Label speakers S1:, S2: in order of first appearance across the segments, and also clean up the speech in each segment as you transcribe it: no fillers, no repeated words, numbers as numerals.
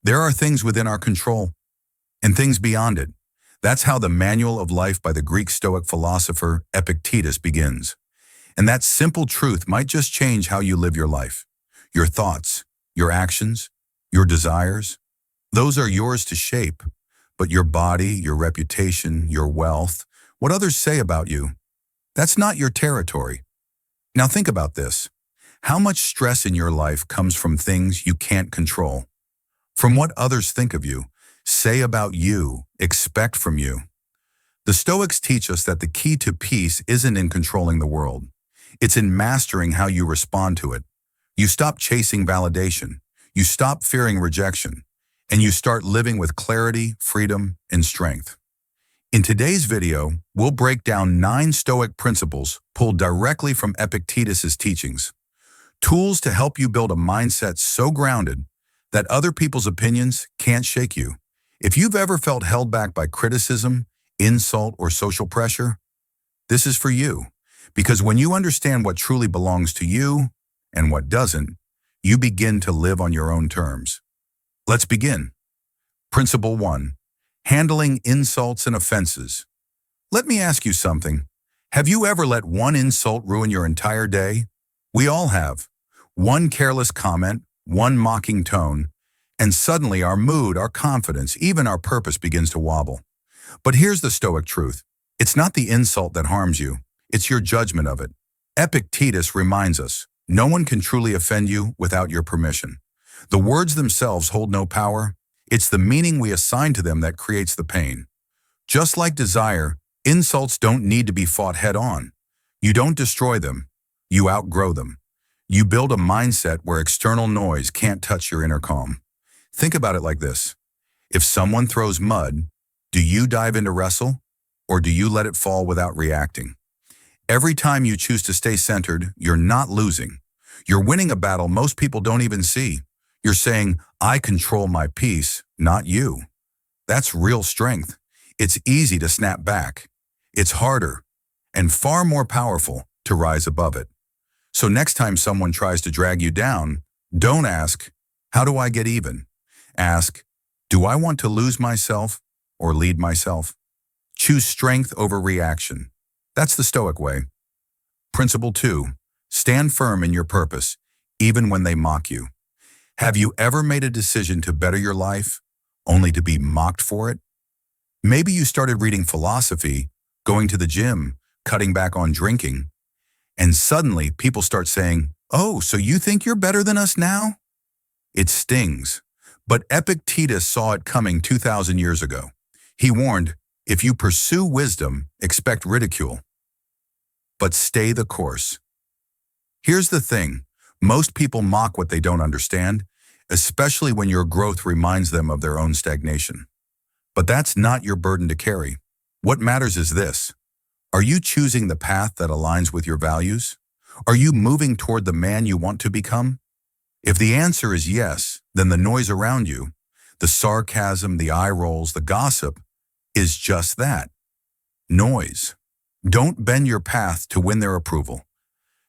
S1: There are things within our control and things beyond it. That's how the Manual of Life by the Greek Stoic philosopher Epictetus begins. And that simple truth might just change how you live your life. Your thoughts, your actions, your desires, those are yours to shape. But your body, your reputation, your wealth, what others say about you, that's not your territory. Now think about this. How much stress in your life comes from things you can't control? From what others think of you, say about you, expect from you. The Stoics teach us that the key to peace isn't in controlling the world. It's in mastering how you respond to it. You stop chasing validation. You stop fearing rejection. And you start living with clarity, freedom, and strength. In today's video, we'll break down 9 Stoic principles pulled directly from Epictetus' teachings. Tools to help you build a mindset so grounded that other people's opinions can't shake you. If you've ever felt held back by criticism, insult, or social pressure, this is for you. Because when you understand what truly belongs to you and what doesn't, you begin to live on your own terms. Let's begin. Principle 1. Handling insults and offenses. Let me ask you something. Have you ever let one insult ruin your entire day? We all have. One careless comment, one mocking tone, and suddenly our mood, our confidence, even our purpose begins to wobble. But here's the Stoic truth. It's not the insult that harms you. It's your judgment of it. Epictetus reminds us, no one can truly offend you without your permission. The words themselves hold no power. It's the meaning we assign to them that creates the pain. Just like desire, insults don't need to be fought head-on. You don't destroy them. You outgrow them. You build a mindset where external noise can't touch your inner calm. Think about it like this. If someone throws mud, do you dive in to wrestle, or do you let it fall without reacting? Every time you choose to stay centered, you're not losing. You're winning a battle most people don't even see. You're saying, I control my peace, not you. That's real strength. It's easy to snap back. It's harder and far more powerful to rise above it. So next time someone tries to drag you down, don't ask, how do I get even? Ask, do I want to lose myself or lead myself? Choose strength over reaction. That's the Stoic way. Principle 2. Stand firm in your purpose, even when they mock you. Have you ever made a decision to better your life, only to be mocked for it? Maybe you started reading philosophy, going to the gym, cutting back on drinking, and suddenly people start saying, oh, so you think you're better than us now? It stings. But Epictetus saw it coming 2,000 years ago. He warned, if you pursue wisdom, expect ridicule. But stay the course. Here's the thing. Most people mock what they don't understand, especially when your growth reminds them of their own stagnation. But that's not your burden to carry. What matters is this. Are you choosing the path that aligns with your values? Are you moving toward the man you want to become? If the answer is yes, then the noise around you, the sarcasm, the eye rolls, the gossip, is just that. Noise. Don't bend your path to win their approval.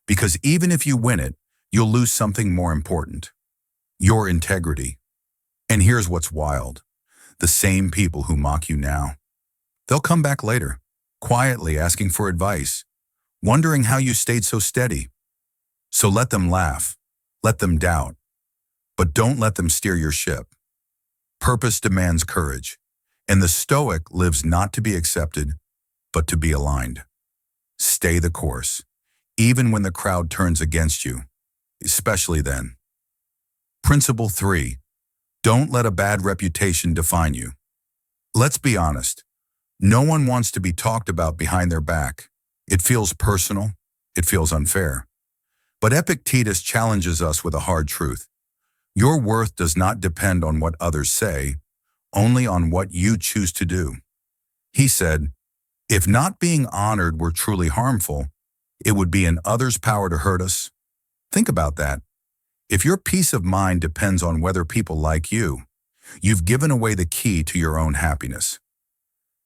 S1: Because even if you win it, you'll lose something more important. Your integrity. And here's what's wild. The same people who mock you now, they'll come back later, quietly asking for advice, wondering how you stayed so steady. So let them laugh, let them doubt, but don't let them steer your ship. Purpose demands courage, and the Stoic lives not to be accepted, but to be aligned. Stay the course, even when the crowd turns against you, especially then. Principle 3. Don't let a bad reputation define you. Let's be honest. No one wants to be talked about behind their back. It feels personal. It feels unfair. But Epictetus challenges us with a hard truth. Your worth does not depend on what others say, only on what you choose to do. He said, if not being honored were truly harmful, it would be in others' power to hurt us. Think about that. If your peace of mind depends on whether people like you, you've given away the key to your own happiness.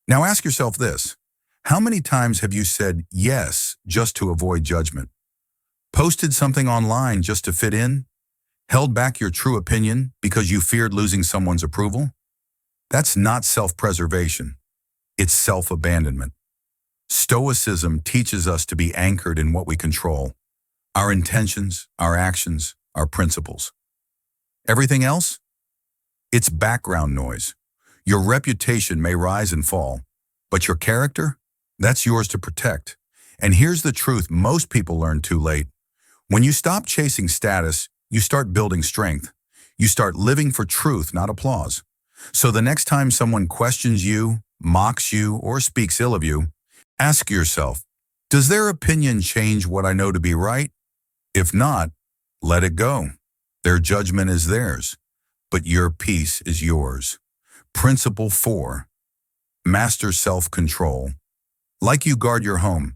S1: Now ask yourself this. How many times have you said yes just to avoid judgment? Posted something online just to fit in? Held back your true opinion because you feared losing someone's approval? That's not self-preservation. It's self-abandonment. Stoicism teaches us to be anchored in what we control: our intentions, our actions, our principles. Everything else? It's background noise. Your reputation may rise and fall, but your character? That's yours to protect. And here's the truth most people learn too late. When you stop chasing status, you start building strength. You start living for truth, not applause. So the next time someone questions you, mocks you, or speaks ill of you, ask yourself, does their opinion change what I know to be right? If not, let it go. Their judgment is theirs, but your peace is yours. Principle 4. Master self-control. Like you guard your home.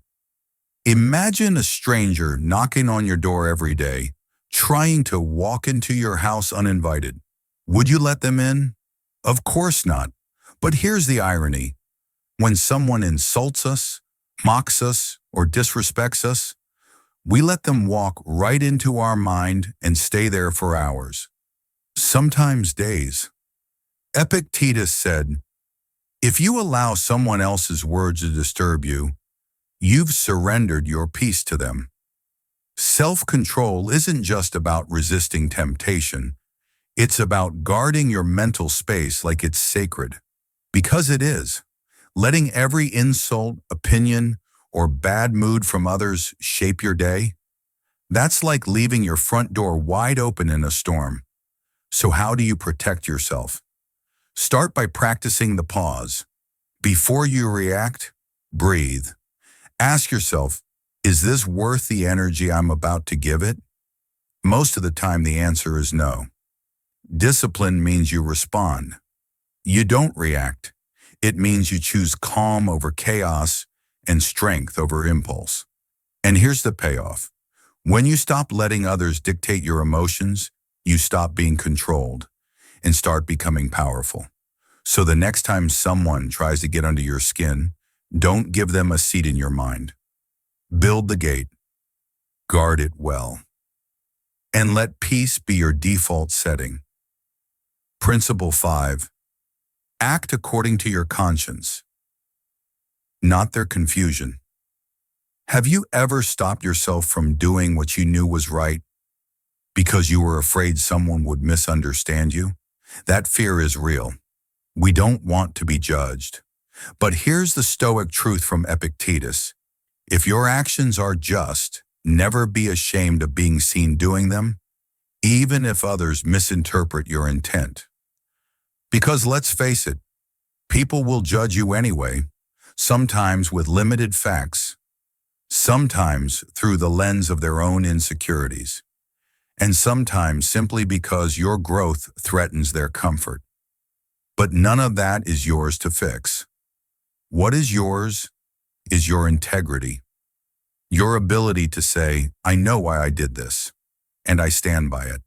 S1: Imagine a stranger knocking on your door every day, trying to walk into your house uninvited. Would you let them in? Of course not. But here's the irony. When someone insults us, mocks us, or disrespects us, we let them walk right into our mind and stay there for hours, sometimes days. Epictetus said, "If you allow someone else's words to disturb you, you've surrendered your peace to them." Self-control isn't just about resisting temptation. It's about guarding your mental space like it's sacred. Because it is. Letting every insult, opinion, or bad mood from others shape your day? That's like leaving your front door wide open in a storm. So how do you protect yourself? Start by practicing the pause. Before you react, breathe. Ask yourself, is this worth the energy I'm about to give it? Most of the time the answer is no. Discipline means you respond. You don't react. It means you choose calm over chaos and strength over impulse. And here's the payoff. When you stop letting others dictate your emotions, you stop being controlled and start becoming powerful. So the next time someone tries to get under your skin, don't give them a seat in your mind. Build the gate. Guard it well. And let peace be your default setting. Principle 5. Act according to your conscience, not their confusion. Have you ever stopped yourself from doing what you knew was right because you were afraid someone would misunderstand you? That fear is real. We don't want to be judged. But here's the Stoic truth from Epictetus. If your actions are just, never be ashamed of being seen doing them, even if others misinterpret your intent. Because let's face it, people will judge you anyway, sometimes with limited facts, sometimes through the lens of their own insecurities, and sometimes simply because your growth threatens their comfort. But none of that is yours to fix. What is yours is your integrity, your ability to say, I know why I did this, and I stand by it.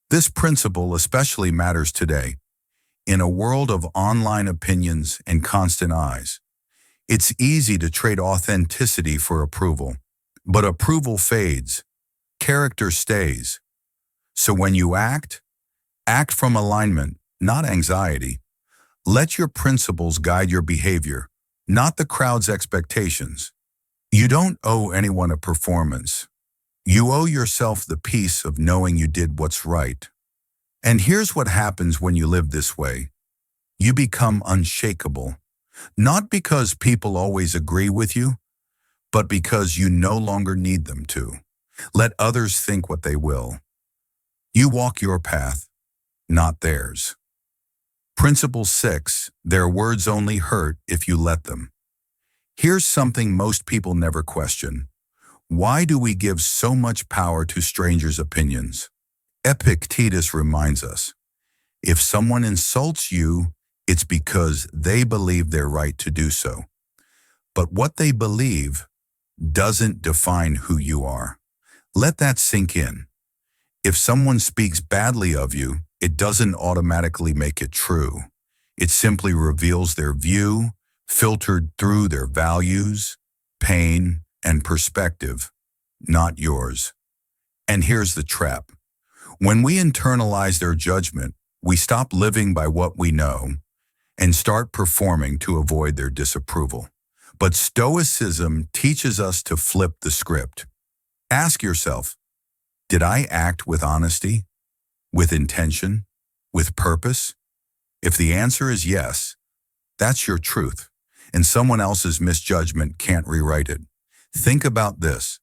S1: This principle especially matters today. In a world of online opinions and constant eyes, it's easy to trade authenticity for approval. But approval fades, character stays. So when you act from alignment, not anxiety. Let your principles guide your behavior, not the crowd's expectations. You don't owe anyone a performance. You owe yourself the peace of knowing you did what's right. And here's what happens when you live this way. You become unshakable, not because people always agree with you, but because you no longer need them to. Let others think what they will. You walk your path, not theirs. Principle 6, their words only hurt if you let them. Here's something most people never question. Why do we give so much power to strangers' opinions? Epictetus reminds us, if someone insults you, it's because they believe they're right to do so. But what they believe doesn't define who you are. Let that sink in. If someone speaks badly of you, it doesn't automatically make it true. It simply reveals their view, filtered through their values, pain, and perspective, not yours. And here's the trap. When we internalize their judgment, we stop living by what we know and start performing to avoid their disapproval. But Stoicism teaches us to flip the script. Ask yourself, did I act with honesty, with intention, with purpose? If the answer is yes, that's your truth, and someone else's misjudgment can't rewrite it. Think about this.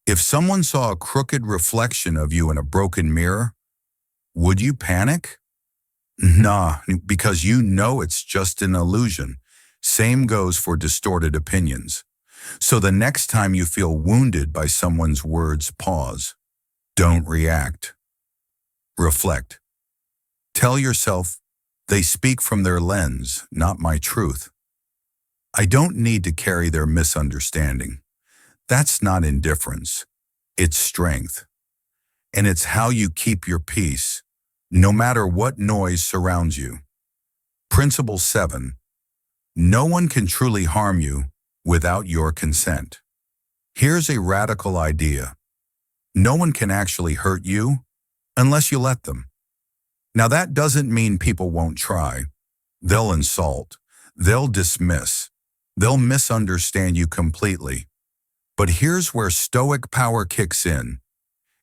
S1: If someone saw a crooked reflection of you in a broken mirror, would you panic? Nah, because you know it's just an illusion. Same goes for distorted opinions. So the next time you feel wounded by someone's words, pause. Don't react. Reflect. Tell yourself, they speak from their lens, not my truth. I don't need to carry their misunderstanding. That's not indifference. It's strength. And it's how you keep your peace, no matter what noise surrounds you. Principle 7. No one can truly harm you without your consent. Here's a radical idea. No one can actually hurt you unless you let them. Now that doesn't mean people won't try. They'll insult. They'll dismiss. They'll misunderstand you completely. But here's where Stoic power kicks in.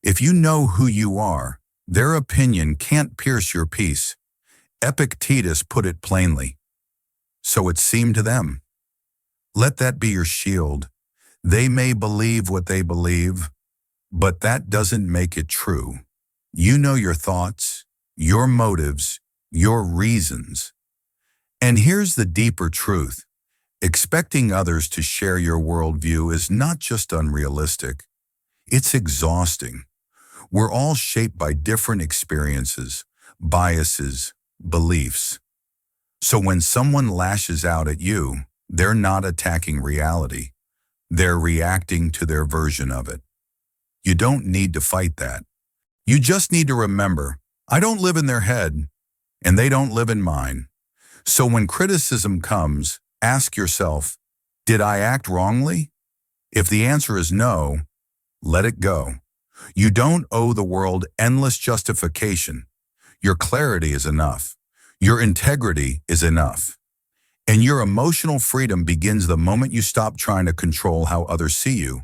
S1: If you know who you are, their opinion can't pierce your peace. Epictetus put it plainly. So it seemed to them. Let that be your shield. They may believe what they believe, but that doesn't make it true. You know your thoughts, your motives, your reasons. And here's the deeper truth. Expecting others to share your worldview is not just unrealistic. It's exhausting. We're all shaped by different experiences, biases, beliefs. So when someone lashes out at you, they're not attacking reality. They're reacting to their version of it. You don't need to fight that. You just need to remember, I don't live in their head, and they don't live in mine. So when criticism comes, ask yourself, did I act wrongly? If the answer is no, let it go. You don't owe the world endless justification. Your clarity is enough. Your integrity is enough. And your emotional freedom begins the moment you stop trying to control how others see you.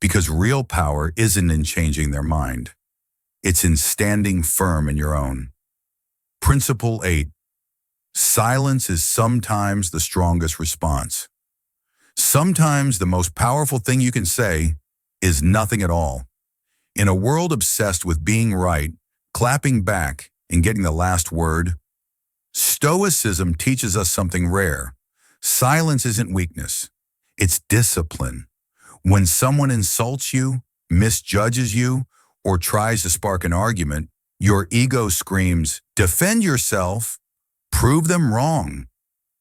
S1: Because real power isn't in changing their mind. It's in standing firm in your own. Principle 8. Silence is sometimes the strongest response. Sometimes the most powerful thing you can say is nothing at all. In a world obsessed with being right, clapping back, and getting the last word, Stoicism teaches us something rare. Silence isn't weakness. It's discipline. When someone insults you, misjudges you, or tries to spark an argument, your ego screams, defend yourself, prove them wrong.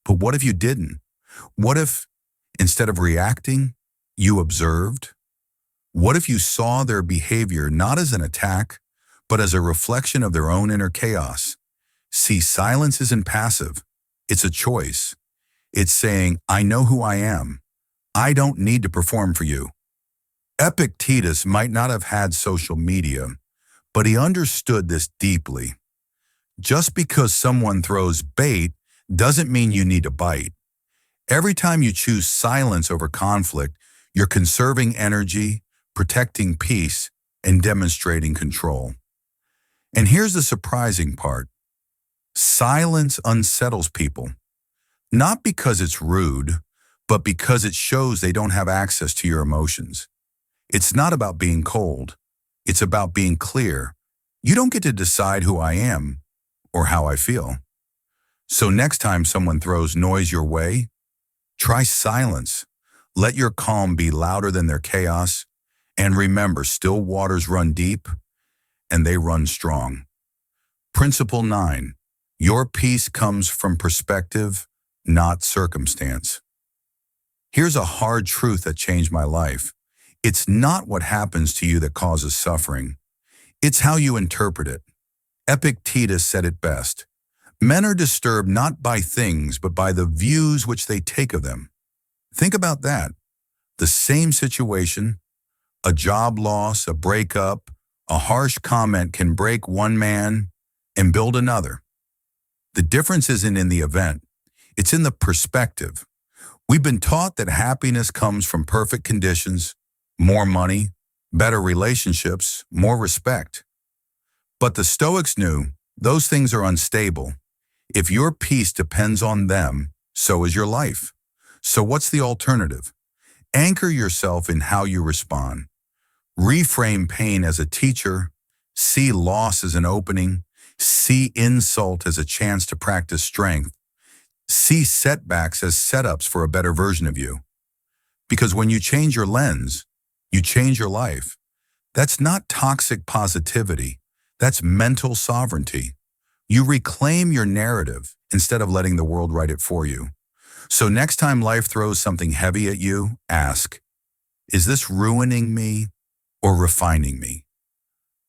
S1: But what if you didn't? What if, instead of reacting, you observed? What if you saw their behavior not as an attack, but as a reflection of their own inner chaos? See, silence isn't passive. It's a choice. It's saying, I know who I am. I don't need to perform for you. Epictetus might not have had social media, but he understood this deeply. Just because someone throws bait doesn't mean you need to bite. Every time you choose silence over conflict, you're conserving energy, protecting peace, and demonstrating control. And here's the surprising part. Silence unsettles people, not because it's rude, but because it shows they don't have access to your emotions. It's not about being cold. It's about being clear. You don't get to decide who I am or how I feel. So next time someone throws noise your way, try silence. Let your calm be louder than their chaos. And remember, still waters run deep and they run strong. Principle 9. Your peace comes from perspective, not circumstance. Here's a hard truth that changed my life. It's not what happens to you that causes suffering. It's how you interpret it. Epictetus said it best. Men are disturbed not by things, but by the views which they take of them. Think about that. The same situation, a job loss, a breakup, A harsh comment can break one man and build another. The difference isn't in the event, it's in the perspective. We've been taught that happiness comes from perfect conditions, more money, better relationships, more respect. But the Stoics knew those things are unstable. If your peace depends on them, so is your life. So what's the alternative? Anchor yourself in how you respond. Reframe pain as a teacher, see loss as an opening, see insult as a chance to practice strength, see setbacks as setups for a better version of you. Because when you change your lens, you change your life. That's not toxic positivity, that's mental sovereignty. You reclaim your narrative instead of letting the world write it for you. So next time life throws something heavy at you, ask, is this ruining me or refining me?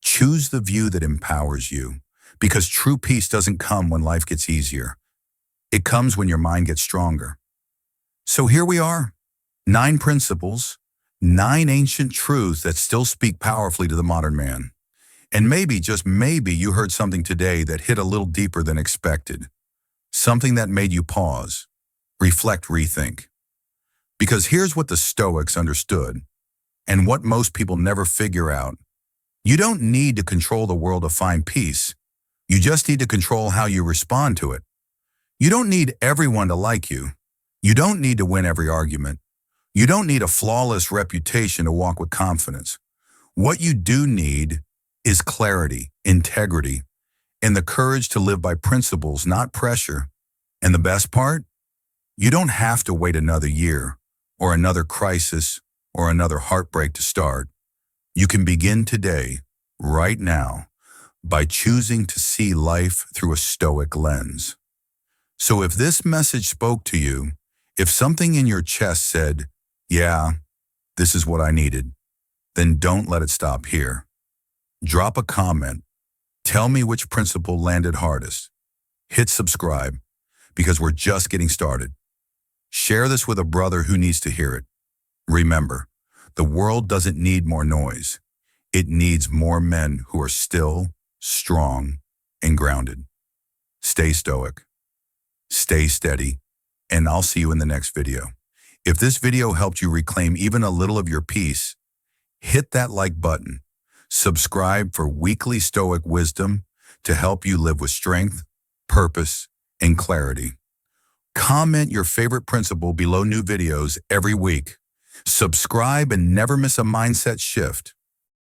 S1: Choose the view that empowers you, because true peace doesn't come when life gets easier. It comes when your mind gets stronger. So here we are, 9 principles, 9 ancient truths that still speak powerfully to the modern man. And maybe, just maybe, you heard something today that hit a little deeper than expected. Something that made you pause, reflect, rethink. Because here's what the Stoics understood, and what most people never figure out. You don't need to control the world to find peace. You just need to control how you respond to it. You don't need everyone to like you. You don't need to win every argument. You don't need a flawless reputation to walk with confidence. What you do need is clarity, integrity, and the courage to live by principles, not pressure. And the best part? You don't have to wait another year, or another crisis, or another heartbreak to start. You can begin today, right now, by choosing to see life through a Stoic lens. So if this message spoke to you, if something in your chest said, yeah, this is what I needed, then don't let it stop here. Drop a comment. Tell me which principle landed hardest. Hit subscribe, because we're just getting started. Share this with a brother who needs to hear it. Remember, the world doesn't need more noise. It needs more men who are still, strong, and grounded. Stay stoic. Stay steady, and I'll see you in the next video. If this video helped you reclaim even a little of your peace, hit that like button. Subscribe for weekly Stoic wisdom to help you live with strength, purpose, and clarity. Comment your favorite principle below new videos every week. Subscribe and never miss a mindset shift.